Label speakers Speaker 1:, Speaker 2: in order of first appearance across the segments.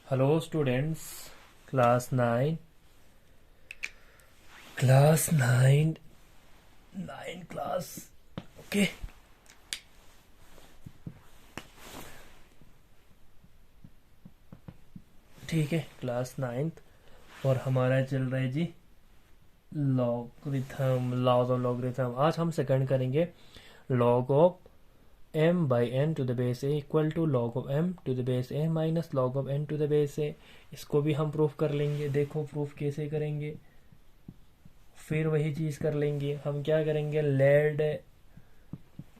Speaker 1: Hello students, class 9, 9 class, okay. ठीक है, class 9th और हमारा चल रहा है जी लॉगरिथम, लॉज ऑफ लॉगरिथम। आज हम सेकंड करेंगे log of m by n to the base a equal to log of m to the base a minus log of n to the base a। इसको भी हम proof कर लेंगे। देखो proof कैसे करेंगे। फिर वही चीज कर लेंगे। हम क्या करेंगे, let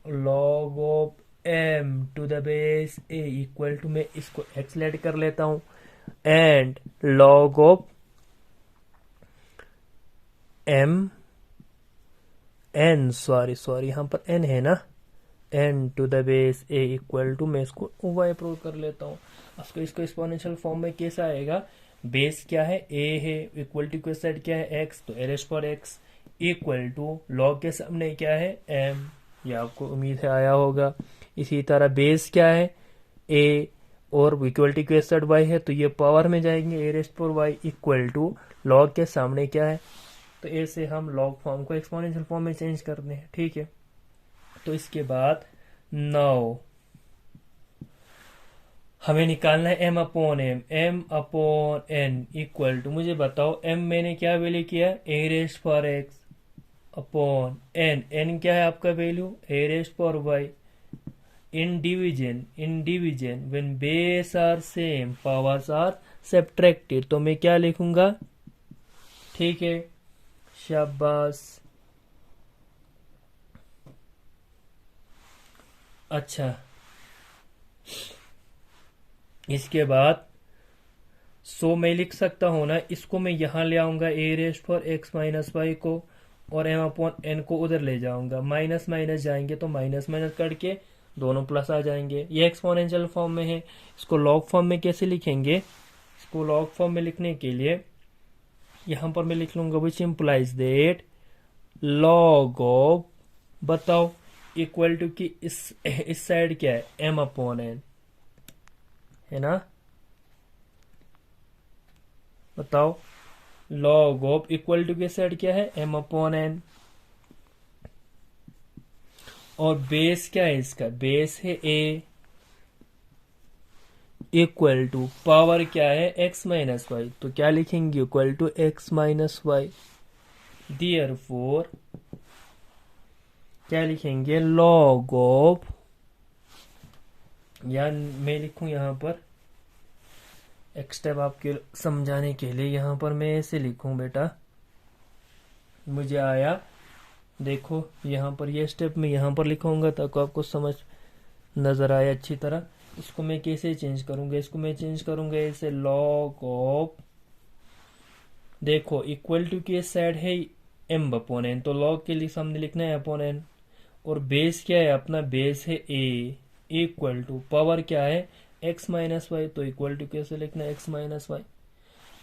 Speaker 1: log of m to the base a equal to, मैं इसको x लेड कर लेता हूं, and log of m n sorry यहाँ पर n है ना, n to the base a equal to, मैं इसको y प्रूव कर लेता हूँ। इसको एक्सपोनेंशियल फॉर्म में कैसा आएगा, बेस क्या है a है, इक्वल टू के साइड क्या है x, तो a raised power x equal to log के सामने क्या है m, ये आपको उम्मीद है आया होगा। इसी तरह बेस क्या है a और इक्वलिटी के साइड y है, तो ये पावर में जाएंगे a raised power y equal to log के सामने क्या है, तो a से हम लॉग फॉर्म को एक्सपोनेंशियल फॉर्म में चेंज करते हैं। ठीक है, तो इसके बाद नाउ हमें निकालना है m upon n equal to, मुझे बताओ m मैंने क्या वैल्यू किया, a raised power x upon n क्या है आपका value a raised power y। In division when base are same powers are subtracted, तो मैं क्या लिखूंगा, ठीक है, शाबाश। अच्छा, इसके बाद मैं लिख सकता हूं ना, इसको मैं यहां ले आऊंगा a raised power x minus y को, और m अपॉन n को उधर ले जाऊंगा, माइनस माइनस जाएंगे तो माइनस माइनस करके दोनों प्लस आ जाएंगे। ये एक्सपोनेंशियल फॉर्म में है। इसको लॉग फॉर्म में कैसे लिखेंगे, इसको लॉग फॉर्म में लिखने के लिए यहां पर मैं लिख लूंगा which implies that log of, बताओ, इक्वल टू की इस साइड क्या है m अपॉन n है ना, बताओ, लॉग ऑफ इक्वल टू के साइड क्या है m अपॉन n, और बेस क्या है इसका, बेस है a इक्वल टू पावर क्या है x माइनस वाई, तो क्या लिखेंगे, equal to x minus y. Therefore क्या लिखेंगे, लॉग ऑफ, या मैं लिखूं यहां पर एक स्टेप आपके समझाने के लिए, यहां पर मैं ऐसे लिखूं बेटा, मुझे आया, देखो यहाँ पर ये स्टेप मैं यहाँ पर लिखूंगा ताकि आपको समझ नजर आए अच्छी तरह। इसको मैं कैसे चेंज करूंगा, इसको मैं चेंज करूंगा ऐसे, लॉग ऑफ, देखो इक्वल टू की साइड है m अपॉन n, तो लॉग के लिए सामने लिखना है अपॉन n, और बेस क्या है अपना, बेस है a इक्वल टू पावर क्या है x माइनस वाई, तो इक्वल टू कैसे लिखना है x माइनस वाई।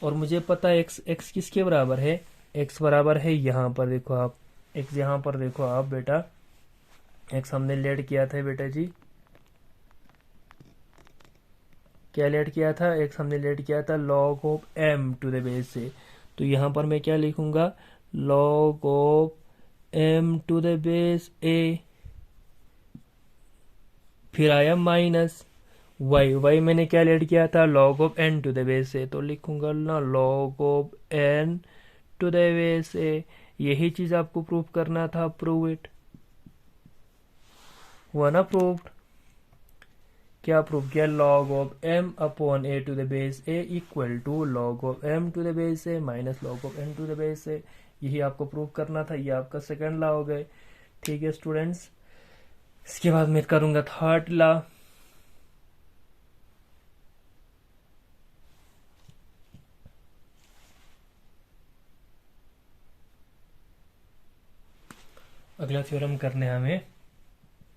Speaker 1: और मुझे पता है x किसके बराबर है, x बराबर है यहाँ पर देखो आप, x यहाँ पर देखो आप बेटा, x हमने लेट किया था बेटा जी, क्या लेट किया था, x हमने लेट किया था log of m to the base से, तो यहाँ पर मैं क्या लिखूंगा, log of m to the base a, फिर आया माइनस y मैंने क्या लेट किया था, log of n to the base से, तो लिखूंगा ना log of n to the base a। यही चीज आपको प्रूव करना था, प्रूव इट, हुआ ना प्रूव्ड। क्या प्रूव किया, log of m upon a to the base a equal to log of m to the base a minus log of n to the base a। यही आपको prove करना था, ये आपका सेकंड लॉ हो गए। ठीक है स्टूडेंट्स, इसके बाद मैं करूंगा थर्ड लॉ। अगला थ्योरम करने हमें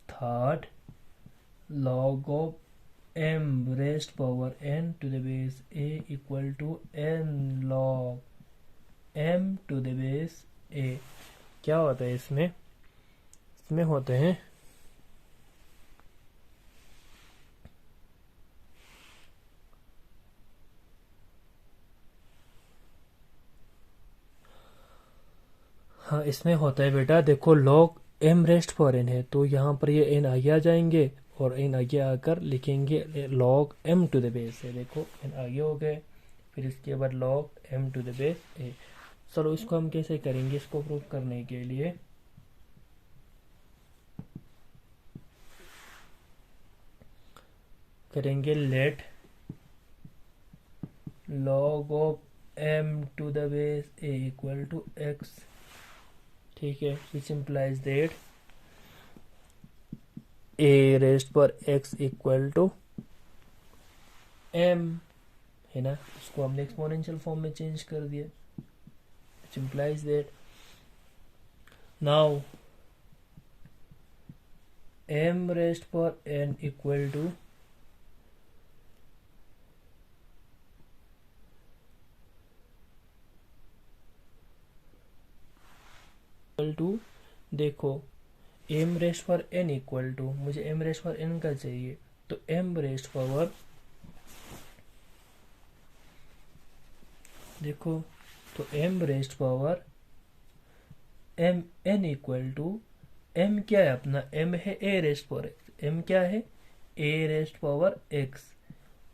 Speaker 1: third, log of m raised power n to the base a equal to n log m to the base a। क्या होता है इसमें, इसमें होते हैं हाँ, इसमें होता है बेटा, देखो log m raised power n है तो यहाँ पर ये n आगे आ जाएंगे और n आगे आकर लिखेंगे log m to the base है। देखो n आगे हो गए, फिर इसके बाद log m to the base a। चलो इसको हम कैसे करेंगे, इसको प्रूव करने के लिए करेंगे let log of m to the base a equal to x। ठीक है, which implies that a raised power x equal to m है ना, इसको हमने एक्सपोनेंशियल फॉर्म में चेंज कर दिया, विच implies that now m raised power n equal to देखो m raised power n equal to, मुझे m रेस्ट पर n का चाहिए तो m रेस्ट पावर, देखो तो m raised power m n equal to m क्या है अपना, m है a raised power x, m क्या है a रेस्ट पावर x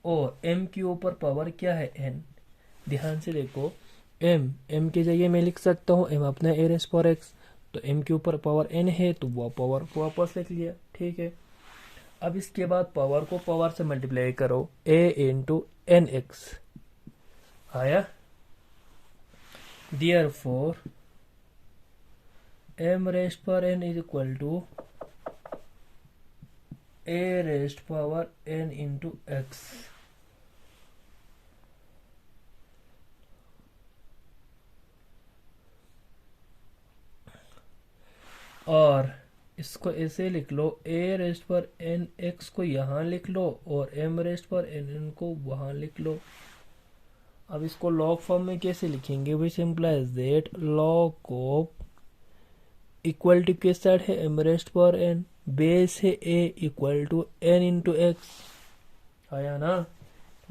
Speaker 1: और m के ऊपर पावर क्या है n। ध्यान से देखो m की जगह मैं लिख सकता हूँ m अपना a रेस्ट पावर x, तो m के ऊपर पावर n है तो वो पावर वापस लिख लिया। ठीक है, अब इसके बाद पावर को पावर से मल्टीप्लाई करो, a इंटू एन एक्स आया, therefore m raised power n is equal to a raised power n into x. और इसको ऐसे लिख लो, a raised power n x को यहाँ लिख लो और m raised power n n को वहाँ लिख लो। अब इसको log फॉर्म में कैसे लिखेंगे, which implies that log of equal to किस साइड है m raised power n, base है a equal to n into x. आया ना,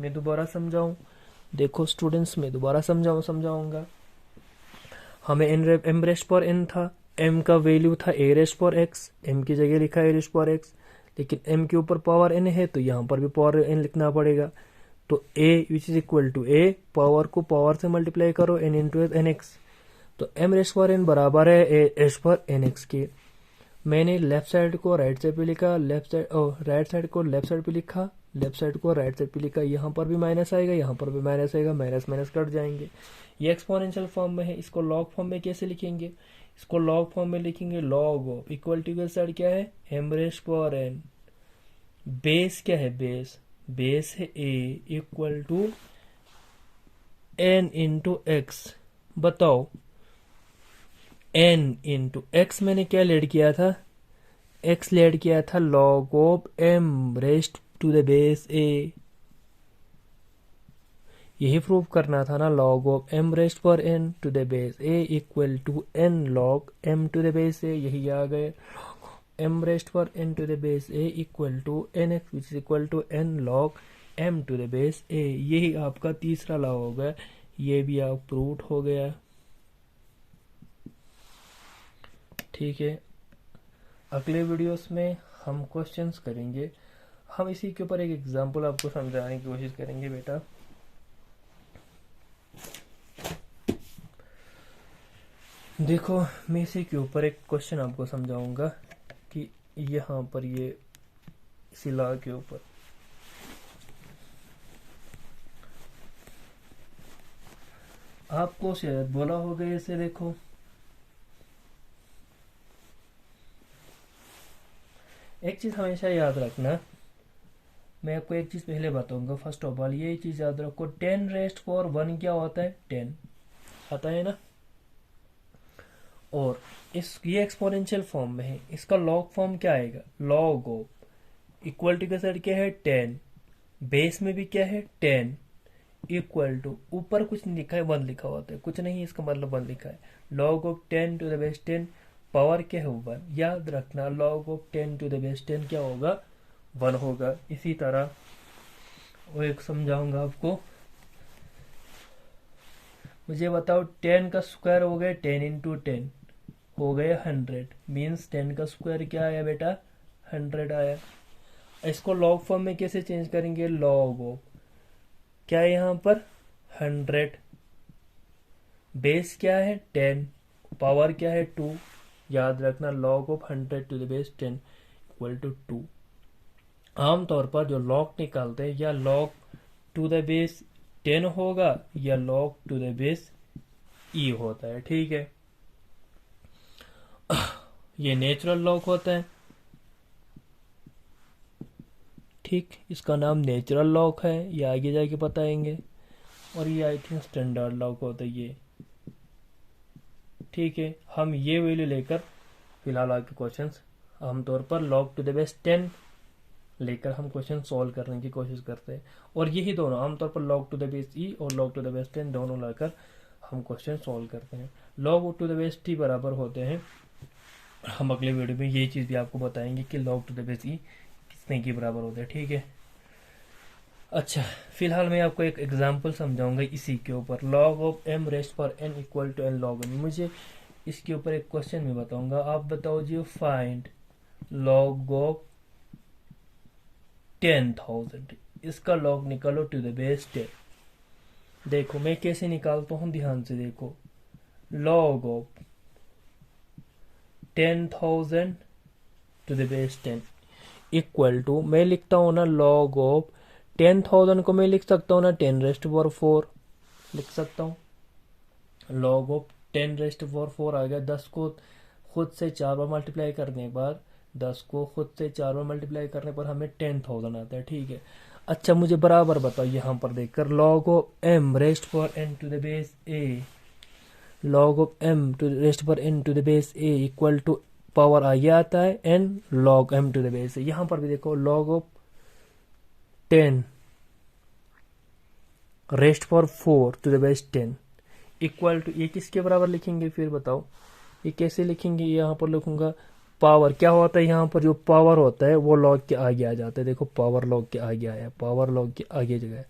Speaker 1: मैं दोबारा समझाऊं, देखो स्टूडेंट्स मैं दोबारा समझाऊंगा। हमें m रेस्ट पर n था, m का वैल्यू था a raised power x, m की जगह लिखा a रेस्ट पर x, लेकिन m के ऊपर पावर n है तो यहाँ पर भी पावर n लिखना पड़ेगा। तो a which is equal to a, power को पावर से मल्टीप्लाई करो n इंटू एन एक्स, तो m रेस्ट पर n बराबर है a raised power n x के। मैंने लेफ्ट साइड को राइट साइड पे लिखा, राइट साइड को लेफ्ट साइड पे लिखा, लेफ्ट साइड को राइट साइड पे लिखा, यहाँ पर भी माइनस आएगा, यहाँ पर भी माइनस आएगा, माइनस माइनस कट जाएंगे। ये एक्सपोनेंशियल फॉर्म में है, इसको लॉग फॉर्म में कैसे लिखेंगे, इसको लॉग फॉर्म में लिखेंगे लॉग ऑफ इक्वल टू के साइड क्या है m raised power n, base क्या है बेस है a equal to n into x. बताओ n इंटू एक्स मैंने क्या लेड किया था, x लेड किया था log of m raised to the base a, यही प्रूव करना था ना, log of m raised power n to the base a equal to n log m to the base a, यही आ गए m raised power n to the base a equal to nx which is equal to n log m to the base a। यही आपका तीसरा law हो गया, ये भी आप प्रूव हो गया। ठीक है, अगले वीडियोस में हम क्वेश्चंस करेंगे, हम इसी के ऊपर एक एग्जांपल आपको समझाने की कोशिश करेंगे बेटा। देखो मैं इसी के ऊपर एक क्वेश्चन आपको समझाऊंगा कि यहाँ पर ये इसी लॉ के ऊपर आपको शायद बोला होगा, इसे देखो एक चीज हमेशा याद रखना, मैं आपको एक चीज पहले बताऊंगा। फर्स्ट ऑफ ऑल ये चीज याद रखो, 10 रेस्ट पावर 1 क्या होता है 10 आता है ना, और ये एक्सपोनेंशियल फॉर्म में है, इसका लॉग फॉर्म क्या आएगा लॉग ऑफ इक्वल टू का साइड क्या है 10, बेस में भी क्या है 10 इक्वल टू, ऊपर कुछ नहीं लिखा है 1 लिखा होता है, कुछ नहीं इसका मतलब 1 लिखा है, log of 10 to the base 10, power क्या है 1, याद रखना log of 10 to the base 10 क्या होगा 1 होगा। इसी तरह वो एक समझाऊंगा आपको, मुझे बताओ 10 का स्क्वायर हो गया 10 इंटू 10, हो गया 100, मीन्स 10 का स्क्वायर क्या आया बेटा, 100 आया। इसको लॉग फॉर्म में कैसे चेंज करेंगे, लॉग ऑफ क्या है यहाँ पर 100, बेस क्या है 10, पावर क्या है 2, याद रखना log of 100 to the base 10 equal to 2। आमतौर पर जो लॉग निकालते हैं या लॉग टू द बेस 10 होगा या लॉग टू द बेस ई होता है, ठीक है। ये नेचुरल लॉग होता है, ठीक, इसका नाम नेचुरल लॉग है, ये आगे जाके बताएंगे। और ये आई थिंक स्टैंडर्ड लॉग होता है ये, ठीक है। हम ये वैल्यू लेकर फिलहाल आपके क्वेश्चंस आमतौर पर लॉग टू द बेस 10 लेकर हम क्वेश्चन सॉल्व करने की कोशिश करते हैं। और यही दोनों आमतौर पर लॉग टू द बेस ई और लॉग टू द बेस 10 दोनों लाकर हम क्वेश्चन सॉल्व करते हैं। Log to the base T बराबर होते हैं, हम अगले वीडियो में ये चीज़ भी आपको बताएंगे कि लॉग टू द बेस ई कितने के बराबर होते हैं, ठीक है। अच्छा, फिलहाल मैं आपको एक एग्जांपल समझाऊंगा इसी के ऊपर, log of m raised power n equal to n log n। मुझे इसके ऊपर एक क्वेश्चन में बताऊंगा, आप बताओ जी, फाइंड log ऑफ 10,000, इसका log निकालो टू द बेस 10। देखो मैं कैसे निकालता हूं, ध्यान से देखो, log of 10,000 to the base 10 equal to, मैं लिखता हूं ना log ऑफ 10,000 को मैं लिख सकता हूँ ना 10 रेस्ट पावर 4 लिख सकता हूँ। लॉग ऑफ 10 रेस्ट पावर 4 आ गया। 10 को खुद से 4 बार मल्टीप्लाई करने के बाद 10 को खुद से 4 बार मल्टीप्लाई करने पर हमें 10,000 आता है, ठीक है। अच्छा मुझे बराबर बताओ यहाँ पर देखकर, log of m raised power n to the base a, log of m to raised power n to the base a equal to power आगे आता है n log m to the base a। यहाँ पर भी देखो log of 10 raised power 4 to the base 10 equal to, ये किसके बराबर लिखेंगे फिर बताओ, ये कैसे लिखेंगे, यहाँ पर लिखूंगा पावर क्या होता है, यहाँ पर जो पावर होता है वो लॉग के आगे आ जाता है। देखो पावर लॉग के आगे आया, पावर लॉग के आगे जगह,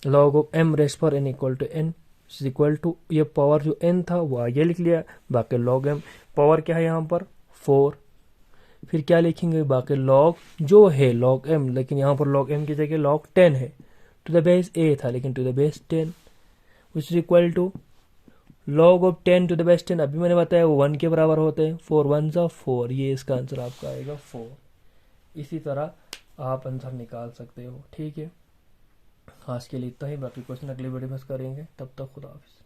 Speaker 1: log of m raised power n equal to n equal to, ये पावर जो n था वो आगे लिख लिया, बाकी लॉग m पावर क्या है यहाँ पर 4, फिर क्या लिखेंगे बाकी लॉग जो है लॉग m, लेकिन यहाँ पर लॉग m की जगह लॉग 10 है, टू द बेस a था लेकिन to the base 10 which is equal to log of 10 to the base 10, अभी मैंने बताया वो 1 के बराबर होते हैं, 4 1 जा 4, ये इसका आंसर आपका आएगा 4। इसी तरह आप आंसर निकाल सकते हो, ठीक है। आज के लिए इतना ही, बाकी क्वेश्चन अगले वीडियो में करेंगे, तब तक खुदा हाफिज।